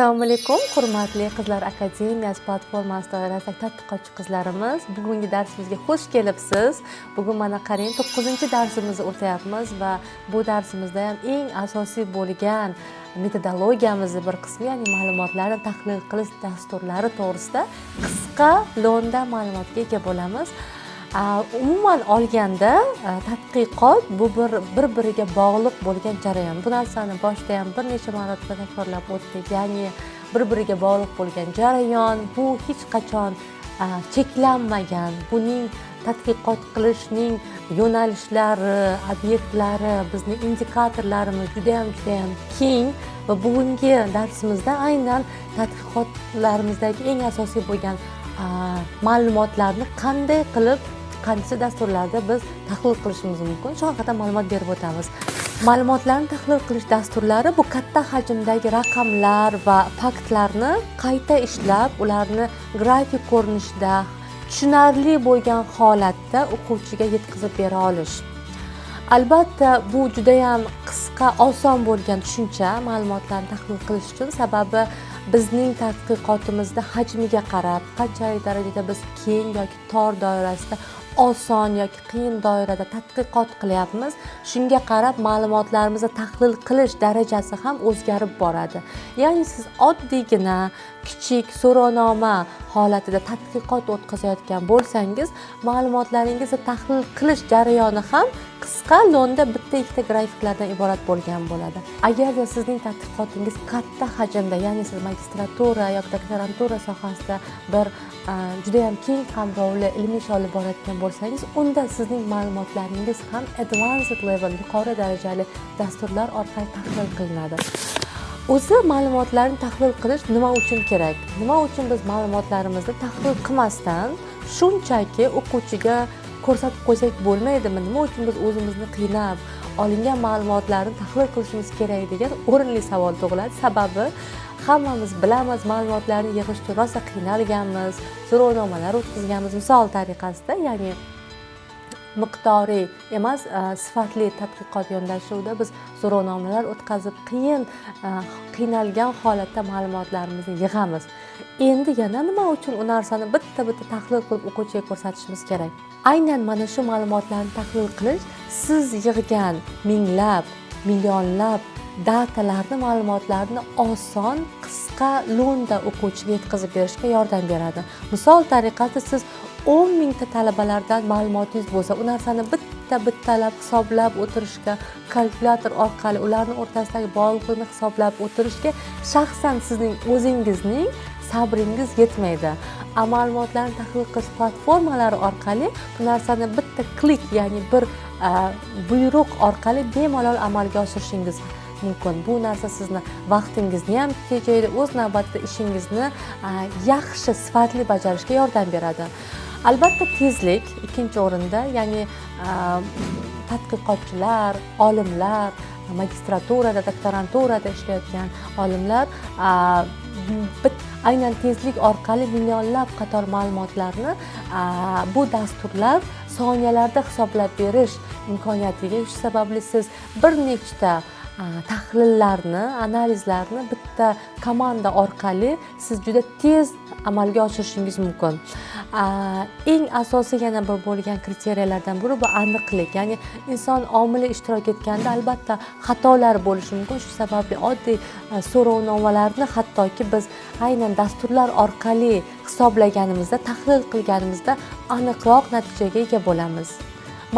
Assalomu alaykum, hurmatli Qizlar akademiyasi platformasi doirasidagi tadqiqotchi qizlarimiz. Bugungi darsimizga xush kelibsiz. Bugun mana qarang, 9-darsimizni o'tyapmiz va bu darsimizda ham eng asosiy bo'lgan metodologiyamizning bir qismi, ya'ni ma'lumotlarni tahlil qilish dasturlari to'g'risida qisqa lo'nda ma'lumotga ega bo'lamiz. Umuman olganda tadqiqot bu bir-biriga bog'liq bo'lgan jarayon. Bu narsani boshda ham bir necha marotaba takrorlab o'tdik. Ya'ni bir-biriga bog'liq bo'lgan jarayon, bu hech qachon cheklanmagan. Buning tadqiqot qilishning yo'nalishlari, obyektlari, bizning indikatorlarimiz juda ham keng va bugungi darsimizda aynan tadqiqotlarimizdagi eng asosiy bo'lgan ma'lumotlarni qanday qilib qaysi dasturlarda biz tahlil qilishimiz mumkin, shu haqida ma'lumot berib o'tamiz. Ma'lumotlarni tahlil qilish dasturlari bu katta hajmdagi raqamlar va faktlarni qayta ishlab, ularni grafik ko'rinishda tushunarli bo'lgan holatda o'quvchiga yetkazib bera olish. Albatta, bu juda ham qisqa, oson bo'lgan tushuncha ma'lumotlarni tahlil qilish uchun, sababi bizning tadqiqotimizda hajmiga qarab, qanchalik darajada biz keng yoki tor doirasida, oson yoki qiyin doirada tadqiqot qilyapmiz, shunga qarab ma'lumotlarimizni tahlil qilish darajasi ham o'zgarib boradi. Ya'ni siz oddiygina kichik so'rovnoma holatida tadqiqot o'tkazayotgan bo'lsangiz, ma'lumotlaringizni tahlil qilish jarayoni ham qisqa lo'nda bitta-ikkita grafiklardan iborat bo'lgan bo'ladi. Agarda sizning tadqiqotingiz katta hajmda, ya'ni siz magistratura yoki doktorantura sohasida bir juda ham keng qamrovli ilmiy ish olib borayotgan bo'lsangiz, unda sizning ma'lumotlaringiz ham advanced level, yuqori darajali dasturlar orqali tahlil qilinadi. O'zi ma'lumotlarni tahlil qilish nima uchun kerak? Nima uchun biz ma'lumotlarimizni tahlil qilmasdan shunchaki o'quvchiga ko'rsatib qo'ysak bo'lmaydimi? Nima uchun biz o'zimizni qiynab olingan ma'lumotlarni tahlil qilishimiz kerak degan o'rinli savol tug'iladi. Sababi hammamiz bilamiz, ma'lumotlarni yig'ish uchun rosa qiynalganmiz, so'rovnomalar o'tkazganmiz. Misol tariqasida, ya'ni miqdoriy emas, sifatli tadqiqot yondashuvida biz so'rovnomalar o'tkazib qiynalgan holatda ma'lumotlarimizni yig'amiz. Endi yana nima uchun u narsani bitta-bitta tahlil qilib o'quvchiga ko'rsatishimiz kerak? Aynan mana shu ma'lumotlarni tahlil qilish siz yig'gan minglab, millionlab datalarni, ma'lumotlarni oson, qisqa lo'nda o'quvchiga yetkazib berishga yordam beradi. Misol tariqasida siz 10 mingta talabalardan ma'lumotingiz bo'lsa, u narsani bitta-bittalab hisoblab o'tirishga, kalkulyator orqali ularning o'rtasidagi bog'liqlikni hisoblab o'tirishga shaxsan sizning o'zingizning sabringiz yetmaydi. Ma'lumotlarni tahlil qilish platformalari orqali bu narsani bitta klik, ya'ni bir buyruq orqali bemalol amalga oshirishingiz mumkin. Bu narsa sizni vaqtingizni ham tejaydi, o'z navbatida ishingizni yaxshi, sifatli bajarishga yordam beradi. Albatta, tezlik ikkinchi o'rinda, ya'ni tadqiqotchilar, olimlar, magistraturada, doktoranturada ishlayotgan olimlar aynan tezlik orqali millionlab qator ma'lumotlarni bu dasturlar soniyalarda hisoblab berish imkoniyatiga, shu sababli siz bir nechta tahlillarni, analizlarni bitta komanda orqali siz juda tez amalga oshirishingiz mumkin. Eng asosiy yana bir bo'lgan kriteriyalardan biri bu aniqlik. Ya'ni inson omili ishtirok etganda albatta xatolar bo'lishi mumkin. Shu sababli oddiy so'rovnomalarni hattoki biz aynan dasturlar orqali hisoblaganimizda, tahlil qilganimizda aniqroq natijaga ega bo'lamiz.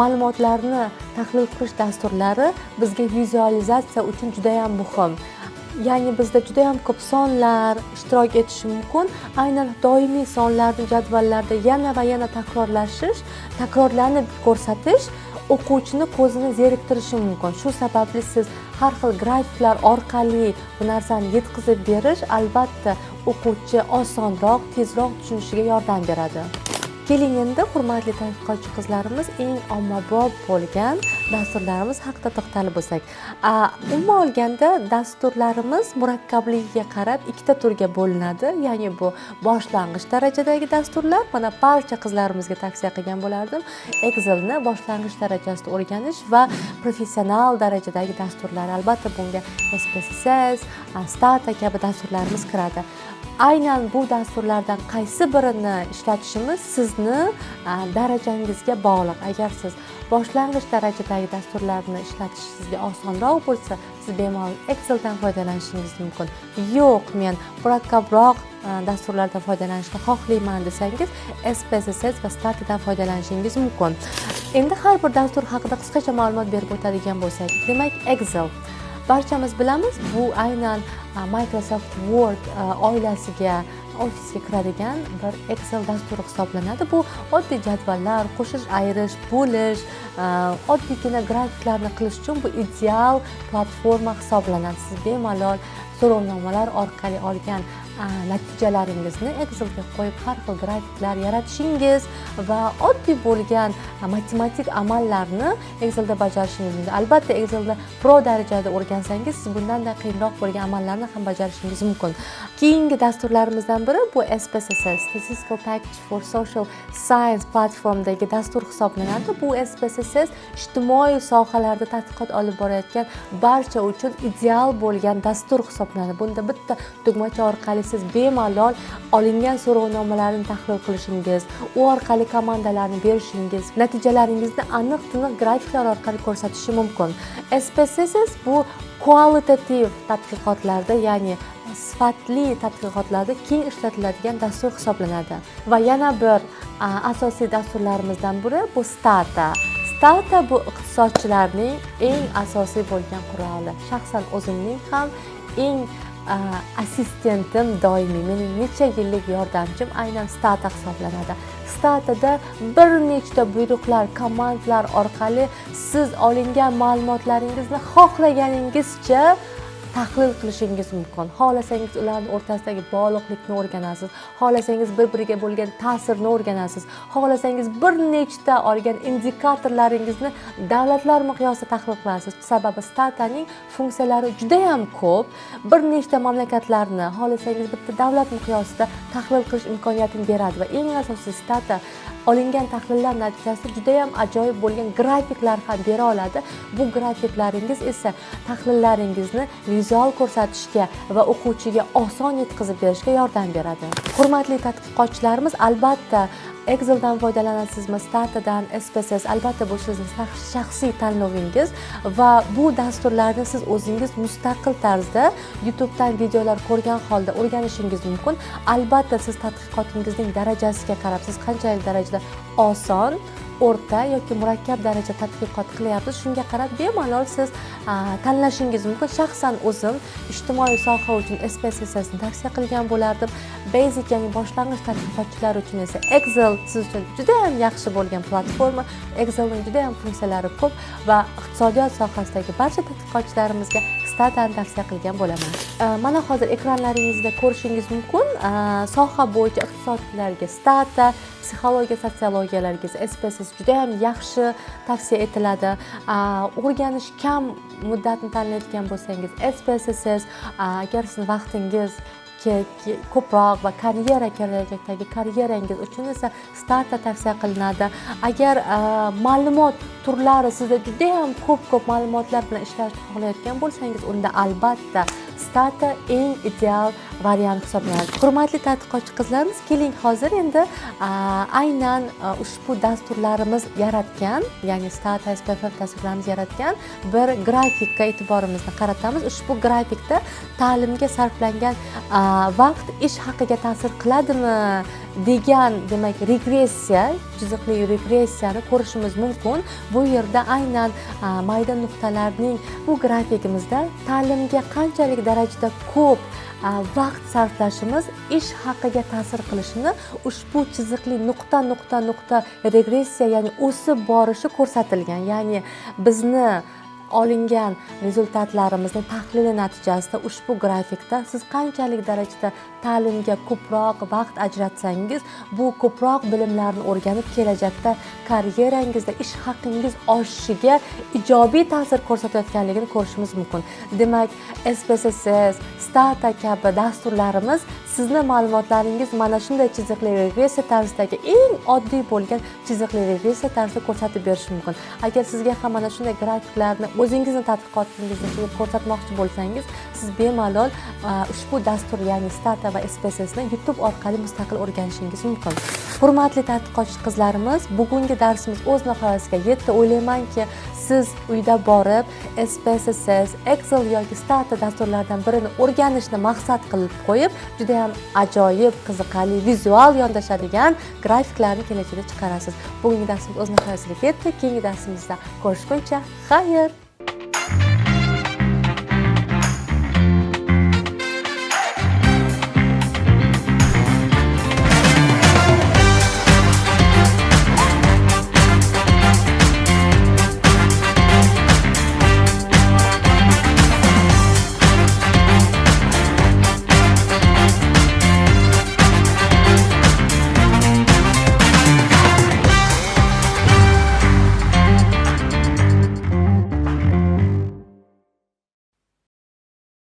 Ma'lumotlarni tahlil qilish dasturlari bizga vizualizatsiya uchun juda ham muhim. Ya'ni bizda juda ham ko'p sonlar ishtirok etishi mumkin. Aynan doimiy sonlarni jadvallarda yana va yana takrorlanib ko'rsatish o'quvchini ko'zini zeriktirishi mumkin. Shu sababli siz har xil grafiklar orqali bu narsani yetkazib berish albatta o'quvchi osonroq, tezroq tushunishiga yordam beradi. Keling endi hurmatli tadqiqotchi qizlarimiz, eng ommabop bo'lgan dasturlarimiz haqida to'xtalib o'tsak. Umuman olganda dasturlarimiz murakkabligiga qarab ikkita turga bo'linadi. Ya'ni bu boshlang'ich darajadagi dasturlar, mana barcha qizlarimizga tavsiya qilgan bo'lardim. Excelni boshlang'ich darajasida o'rganish va professional darajadagi dasturlar. Albatta bunga SPSS, Stata kabi dasturlarimiz kiradi. Aynan bu dasturlardan qaysi birini ishlatishimiz sizni darajangizga bog'liq. Agar siz boshlang'ich darajadagi dasturlarni ishlatish sizga osonroq bo'lsa, siz bemalol Exceldan foydalanishingiz mumkin. Yo'q, men murakkabroq dasturlardan foydalanishni xohlayman desangiz, SPSS va Statadan foydalanishingiz mumkin. Endi har bir dastur haqida qisqacha ma'lumot berib o'tadigan bo'lsak, demak Excel. Barchamiz bilamiz, bu aynan Microsoft Word oilasiga, ofisga kiradigan bir Excel dasturi hisoblanadi. Bu oddiy jadvallar, qo'shish, ayirish, bo'lish, oddiygina grafiklarni qilish uchun bu ideal platforma hisoblanadi. Siz bemalol so'rovnomalar orqali olgan natijalaringizni Excelga qo'yib har xil grafiklar yaratishingiz va oddiy bo'lgan matematik amallarni Excelda bajarishingiz mumkin. Albatta Excelda pro darajada o'rgansangiz, siz bundan-da qiyinroq bo'lgan amallarni ham bajarishingiz mumkin. Keyingi dasturlarimizdan biri bu SPSS, Statistical Package for Social Science platformdagi dastur hisoblanadi. Bu SPSS ijtimoiy sohalarda tadqiqot olib borayotgan barcha uchun ideal bo'lgan dastur hisoblanadi. Bunda bitta tugmacha orqali siz bemalol olingan so'rovnomalarni tahlil qilishingiz, u orqali komandalarni berishingiz, natijalaringizni aniq-tiniq grafiklar orqali ko'rsatishi mumkin. SPSS bu kvalitativ tadqiqotlarda, ya'ni sifatli tadqiqotlarda keng ishlatiladigan dastur hisoblanadi. Va yana bir asosiy dasturlarimizdan biri bu Stata. Stata bu iqtisodchilarning eng asosiy bo'lgan quroli. Shaxsan o'zimning ham eng assistentim doimiy, mening necha yillik yordamchim aynan Stata hisoblanadi. Statada bir nechta buyruqlar, komandlar orqali siz olingan ma'lumotlaringizni xohlaganingizcha tahlil qilishingiz mumkin. Xohlasangiz ularning o'rtasidagi bog'liqlikni o'rganasiz, xohlasangiz bir-biriga bo'lgan ta'sirni o'rganasiz, xohlasangiz bir nechta olgan indikatorlaringizni davlatlar miqyosida tahlil qilasiz. Sababi Stataning funksiyalari juda ham ko'p. Bir nechta mamlakatlarni xohlasangiz bitta davlat miqyosida tahlil qilish imkoniyatini beradi va eng asosiysi Stata olingan tahlillar natijasida juda ham ajoyib bo'lgan grafiklar ham bera oladi. Bu grafiklaringiz esa tahlillaringizni vizual ko'rsatishga va o'quvchiga oson yetkazib berishga yordam beradi. Hurmatli tadqiqotchilarimiz, albatta Exceldan foydalanasizmi, Statadan, SPSS, albatta bu sizning shaxsiy tanlovingiz va bu dasturlarni siz o'zingiz mustaqil tarzda YouTubedan videolar ko'rgan holda o'rganishingiz mumkin. Albatta siz tadqiqotingizning darajasiga qarab, siz qanchalik darajada oson, o'rta yoki murakkab darajada tadqiqot qilyapsiz, shunga qarab bemalol siz tanlashingiz mumkin. Shaxsan o'zim ijtimoiy soha uchun SPSSni tavsiya qilgan bo'lardim. Basic, ya'ni boshlang'ich tadqiqotchilar uchun esa Excel siz uchun juda ham yaxshi bo'lgan platforma. Excelning juda ham funksiyalari ko'p va iqtisodiyot sohasidagi barcha tadqiqotchilarimizga Statani tavsiya qilgan bo'laman. Mana hozir ekranlaringizda ko'rishingiz mumkin. Soha bo'yicha iqtisodchilarga Stata, psixologiya, sotsiologiyalarga SPSS juda ham yaxshi tavsiya etiladi. O'rganish kam muddatni tanlaydigan bo'lsangiz SPSS, agar sizning vaqtingiz ko'proq va kelajakdagi karyerangiz uchun esa Stata tavsiya qilinadi. Agar ma'lumot turlari sizda juda ham ko'p ma'lumotlar bilan ishlashni xohlayotgan bo'lsangiz, unda albatta Stata eng ideal variant hisoblanadi. Hurmatli tadqiqotchi qizlarimiz, keling hozir endi aynan ushbu dasturlarimiz yaratgan, ya'ni Stata, SPSS dasturlarimiz yaratgan bir grafikka e'tiborimizni qaratamiz. Ushbu grafikda ta'limga sarflangan vaqt ish haqiga ta'sir qiladimi degan, demak, regressiya, chiziqli regressiyani ko'rishimiz mumkin. Bu yerda aynan mayda nuqtalarning bu grafikimizda ta'limga qanchalik darajada ko'p vaqt sarflashimiz ish haqiga ta'sir qilishini ushbu chiziqli nuqta regressiya, ya'ni o'sib borishi ko'rsatilgan. Ya'ni bizni olingan rezultatlarimizning tahlili natijasida ushbu grafikda siz qanchalik darajada ta'limga ko'proq vaqt ajratsangiz, bu ko'proq bilimlarni o'rganib kelajakda karyerangizda ish haqingiz oshishiga ijobiy ta'sir ko'rsatayotganligini ko'rishimiz mumkin. Demak, SPSS, Stata kabi dasturlarimiz sizni ma'lumotlaringiz mana shunday chiziqli regressiya tarzidagi eng oddiy bo'lgan chiziqli regressiya tarzida ko'rsatib berishi mumkin. Agar sizga ham mana shunday grafiklarni o'zingizni tadqiqotingizda ko'rsatmoqchi bo'lsangiz, siz bemalol ushbu dastur, ya'ni Stata va SPSS ni YouTube orqali mustaqil o'rganishingiz mumkin. Hurmatli tadqiqotchi qizlarimiz, bugungi darsimiz o'z nihoyasiga yetdi. O'ylaymanki, siz uyda borib SPSS, Excel yoki Stata dasturlaridan birini o'rganishni maqsad qilib qo'yib, juda ham ajoyib, qiziqarli, vizual yondashadigan grafiklarni kelajakda chiqarasiz. Bugungi darsimiz o'z nihoyasiga yetdi. Keyingi darsimizda ko'rishguncha, xayr!